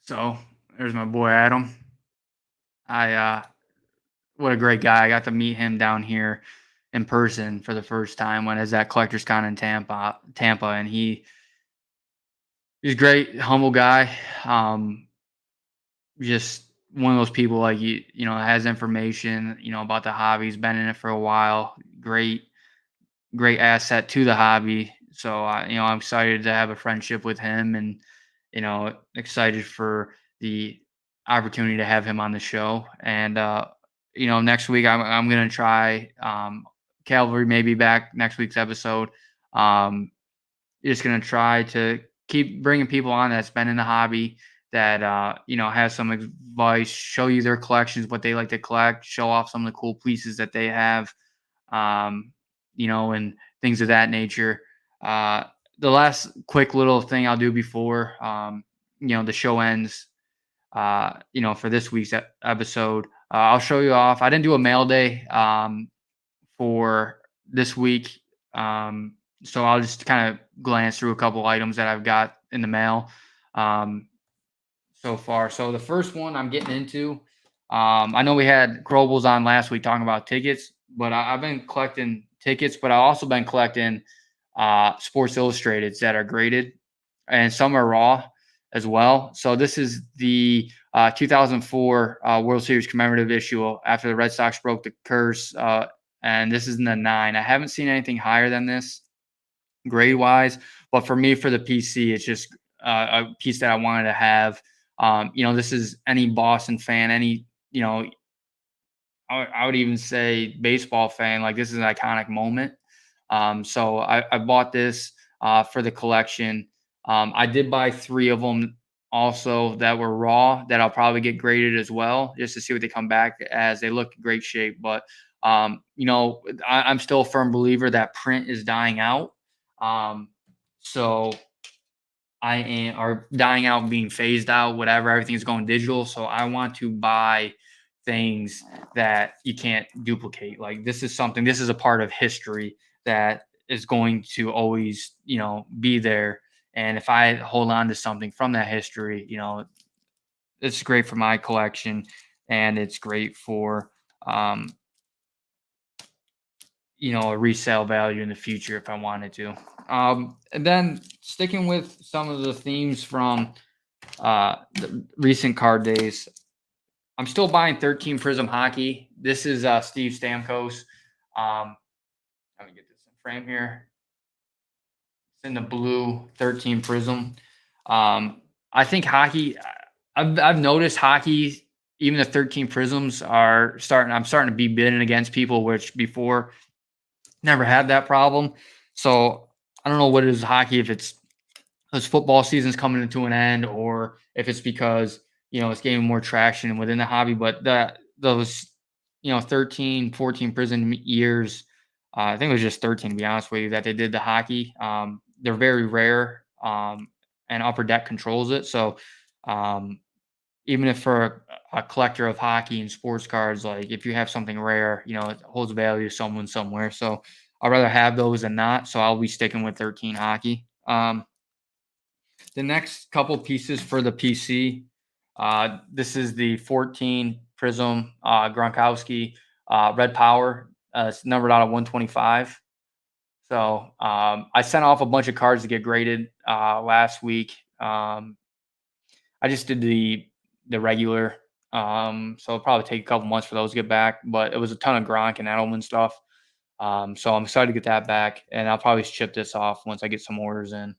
So there's my boy Adam. I What a great guy. I got to meet him down here in person for the first time when I was at Collectors Con in Tampa, and he's a great, humble guy. Just one of those people like has information, about the hobby. He's been in it for a while. Great asset to the hobby. So I'm excited to have a friendship with him, and excited for the opportunity to have him on the show. And next week I'm gonna try. Calvary may be back next week's episode. Um, just gonna try to keep bringing people on that's been in the hobby that has some advice, show you their collections, what they like to collect, show off some of the cool pieces that they have, um, and things of that nature. Uh, the last quick little thing I'll do before the show ends, for this week's episode, I'll show you off. I didn't do a mail day for this week. So I'll just kind of glance through a couple items that I've got in the mail um, so far. So the first one I'm getting into, I know we had Grobles on last week talking about tickets, but I've been collecting tickets, but I've also been collecting Sports Illustrateds that are graded, and some are raw as well. So this is the 2004 World Series commemorative issue after the Red Sox broke the curse. And this is in the 9. I haven't seen anything higher than this grade wise, but for me, for the PC, it's just a piece that I wanted to have. This is any Boston fan, any, I would even say baseball fan, like this is an iconic moment. So I bought this for the collection. I did buy 3 of them also that were raw that I'll probably get graded as well, just to see what they come back as. They look in great shape, but I'm still a firm believer that print is dying out. So I am are dying out, being phased out, whatever. Everything's going digital. So I want to buy things that you can't duplicate. Like this is a part of history that is going to always, be there. And if I hold on to something from that history, it's great for my collection, and it's great for a resale value in the future if I wanted to. And then sticking with some of the themes from the recent card days, I'm still buying 13 Prism Hockey. This is Steve Stamkos. Let me get this in frame here. It's in the blue 13 Prism. I think hockey. I've noticed hockey. Even the 13 Prisms are starting. I'm starting to be bidding against people, which before never had that problem. So I don't know what it is hockey, if it's because football season's coming into an end, or if it's because it's gaining more traction within the hobby. But those 13, 14 prison years. I think it was just 13, to be honest with you, that they did the hockey. They're very rare, and Upper Deck controls it. So, um, even if for a collector of hockey and sports cards, like if you have something rare, it holds value to someone somewhere. So I'd rather have those than not. So I'll be sticking with 13 hockey. The next couple pieces for the PC, this is the 14 Prism Gronkowski Red Power. It's numbered out of 125. So I sent off a bunch of cards to get graded last week. I just did the regular. So it'll probably take a couple months for those to get back. But it was a ton of Gronk and Edelman stuff. So I'm excited to get that back, and I'll probably ship this off once I get some orders in.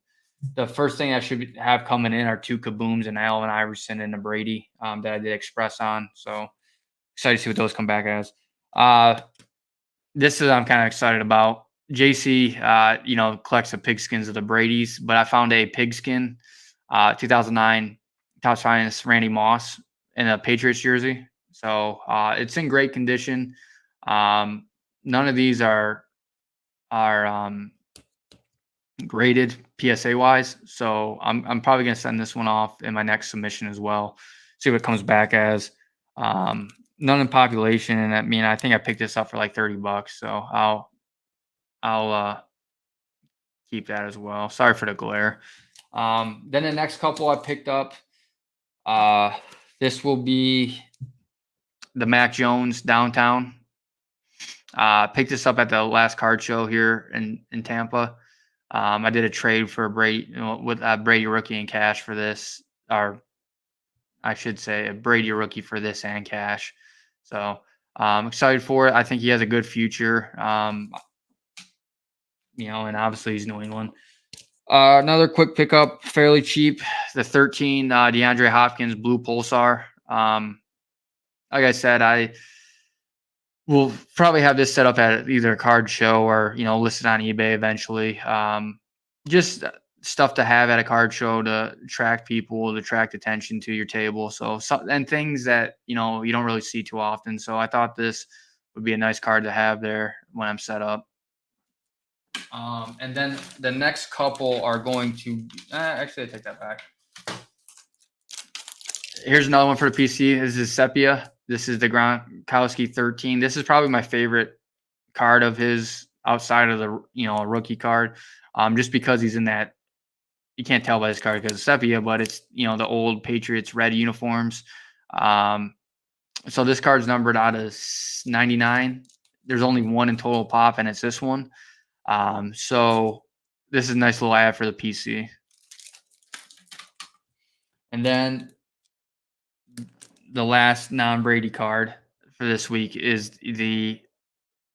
The first thing I should have coming in are 2 Kabooms and Allen Iverson and a Brady that I did express on. So excited to see what those come back as. This is I'm kind of excited about. JC, collects the pigskins of the Brady's, but I found a pigskin, 2009 Topps Finest Randy Moss in a Patriots jersey. So it's in great condition. None of these are graded PSA wise. So I'm probably gonna send this one off in my next submission as well. See what it comes back as. None in population, and I think I picked this up for like $30. So I'll keep that as well. Sorry for the glare. Then the next couple I picked up. This will be the Mac Jones Downtown. Picked this up at the last card show here in Tampa. I did a trade for Brady, with a Brady rookie and cash for this, or I should say a Brady rookie for this and cash. So I'm excited for it. I think he has a good future. And obviously he's New England. Another quick pickup, fairly cheap, the 13 DeAndre Hopkins Blue Pulsar. Like I said, I will probably have this set up at either a card show or listed on eBay eventually. Just stuff to have at a card show to attract people, to attract attention to your table. And things that you don't really see too often. So I thought this would be a nice card to have there when I'm set up. And then the next couple are going to actually I take that back. Here's another one for the PC. This is Sepia. This is the Gronkowski 13. This is probably my favorite card of his outside of the a rookie card. Just because he's in that, you can't tell by this card because it's Sepia, but it's the old Patriots red uniforms. So this card's numbered out of 99. There's only one in total pop, and it's this one. So this is a nice little ad for the PC. And then the last non-Brady card for this week is the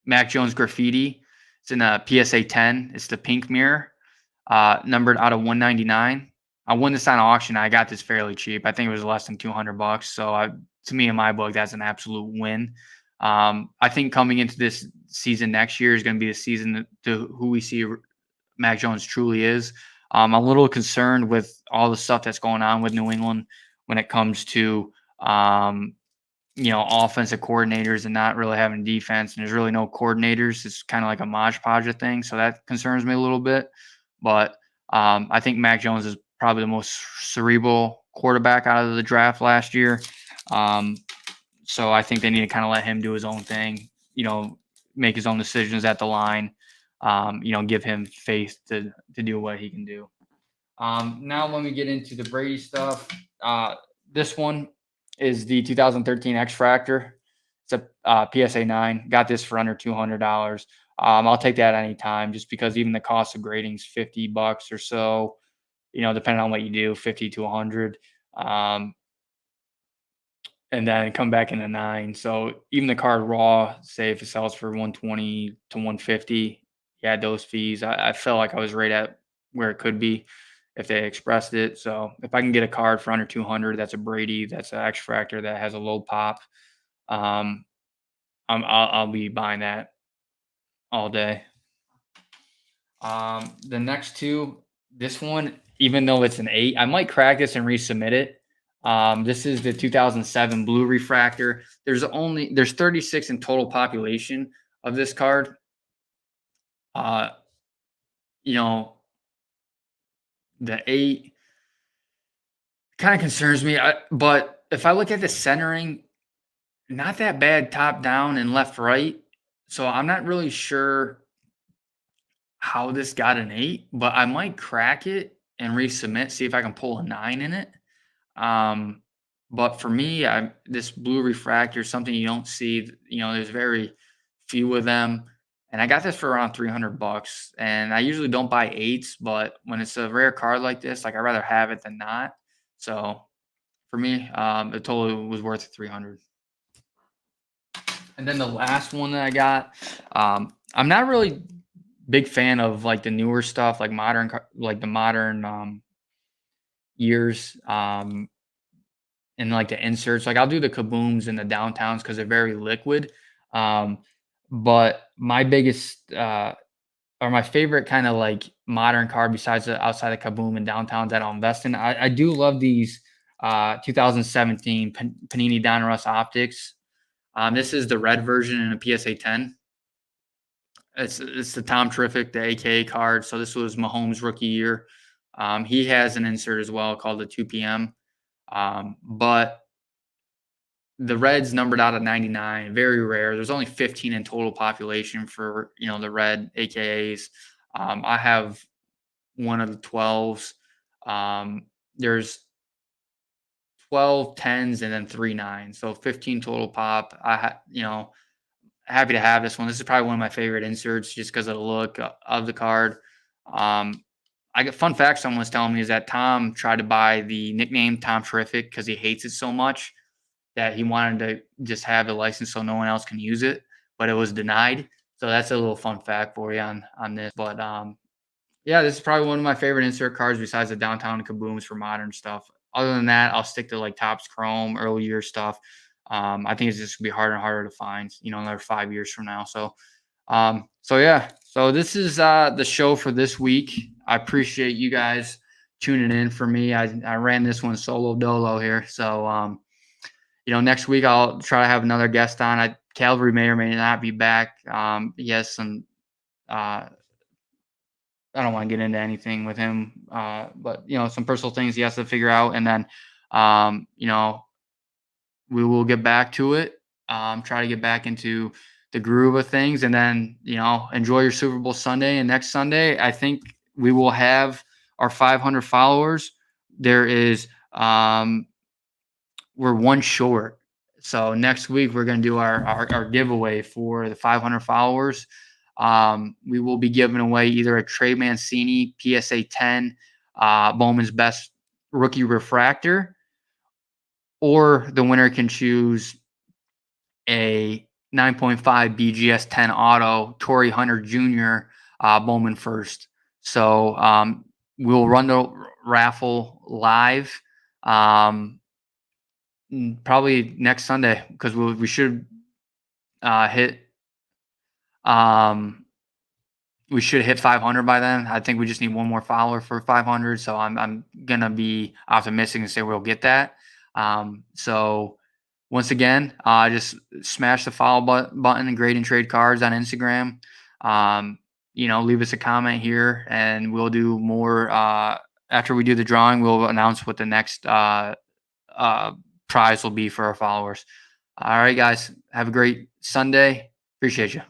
Mac Jones Graffiti. It's in a PSA 10. It's the pink mirror, numbered out of 199. I won this on auction. I got this fairly cheap. I think it was less than $200. So to me, in my book, that's an absolute win. I think coming into this season next year is going to be the season to who we see Mac Jones truly is. I'm a little concerned with all the stuff that's going on with New England when it comes to offensive coordinators and not really having defense, and there's really no coordinators. It's kind of like a Maj Podge thing, so that concerns me a little bit. But I think Mac Jones is probably the most cerebral quarterback out of the draft last year. So I think they need to kind of let him do his own thing, make his own decisions at the line, give him faith to do what he can do. Now when we get into the Brady stuff, this one is the 2013 X Fractor. It's a PSA 9. Got this for under $200. I'll take that anytime, just because even the cost of grading is $50 or so, depending on what you do, 50 to 100. And then come back in a 9. So even the card raw, say if it sells for 120 to 150, you add those fees. I felt like I was right at where it could be if they expressed it. So if I can get a card for under 200, that's a Brady, that's an X Fractor that has a low pop, I'll be buying that all day. The next two, this one, even though it's an 8, I might crack this and resubmit it. This is the 2007 blue refractor. There's 36 in total population of this card. You know, the 8 kind of concerns me. But if I look at the centering, not that bad top down and left right. So I'm not really sure how this got an 8, but I might crack it and resubmit, see if I can pull a 9 in it. But for me, this blue refractor is something you don't see. There's very few of them, and I got this for around $300. And I usually don't buy 8s, but when it's a rare card like this, like I'd rather have it than not. So for me, it totally was worth 300. And then the last one that I got, I'm not really big fan of like the newer stuff, like the modern years. And like the inserts, like I'll do the kabooms and the downtowns because they're very liquid. But my biggest or my favorite kind of like modern card besides the outside of kaboom and downtowns that I'll invest in, I do love these 2017 Panini Donruss Optics. This is the red version in a PSA 10. It's the Tom Terrific, the AKA card. So this was Mahomes' rookie year. He has an insert as well called the 2 p.m. But the red's numbered out of 99, very rare. There's only 15 in total population for, the red AKAs. I have one of the 12s. There's 12 10s and then 3 9s. So 15 total pop. Happy to have this one. This is probably one of my favorite inserts just because of the look of the card. I got fun fact someone was telling me is that Tom tried to buy the nickname Tom Terrific because he hates it so much that he wanted to just have a license so no one else can use it, but it was denied. So that's a little fun fact for you on this. But yeah, this is probably one of my favorite insert cards besides the downtown kabooms for modern stuff. Other than that, I'll stick to like Topps Chrome, early year stuff. I think it's just gonna be harder and harder to find, another 5 years from now. So yeah. So this is the show for this week. I appreciate you guys tuning in for me. I ran this one solo dolo here. So next week I'll try to have another guest on. Calvary may or may not be back. Yes, some I don't want to get into anything with him, but some personal things he has to figure out, and then we will get back to it. Try to get back into the groove of things, and then enjoy your Super Bowl Sunday. And next Sunday, I think we will have our 500 followers. There is we're one short. So next week we're going to do our giveaway for the 500 followers. We will be giving away either a Trey Mancini PSA 10 Bowman's Best Rookie Refractor, or the winner can choose a 9.5 BGS 10 Auto Torrey Hunter Jr. Bowman First. So we'll run the raffle live probably next Sunday because we should hit 500 by then. I think we just need one more follower for 500. So I'm gonna be optimistic and say we'll get that. So once again, just smash the follow button and grade and trade cards on Instagram. Leave us a comment here, and we'll do more. After we do the drawing, we'll announce what the next prize will be for our followers. All right, guys, have a great Sunday. Appreciate you.